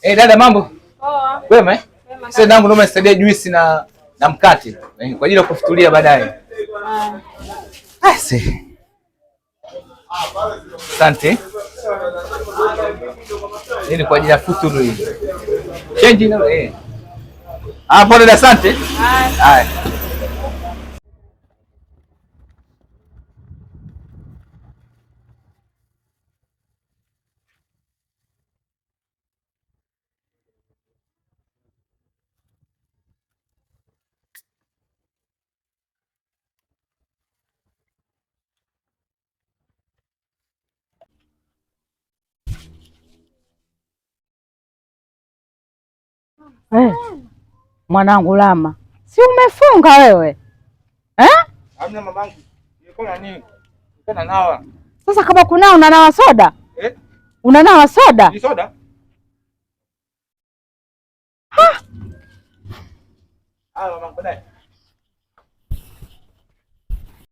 Dada mambo? Poa. Kwema? Sasa dangu naomba nisaidie juisi na mkate kwa ajili ya kufutulia baadaye. Basi. Asante. Hii ni kwa ajili ya futuru hii. Change na hapo dada, asante. Haya. Mwanangu Lama, si umefunga wewe eh? Hamna mamangu. Nilikuwa nini? Nilikuwa nawa. Sasa kama kunao unanawa soda? Unanawa soda? Ni soda? Ha! Mamangu baadaye.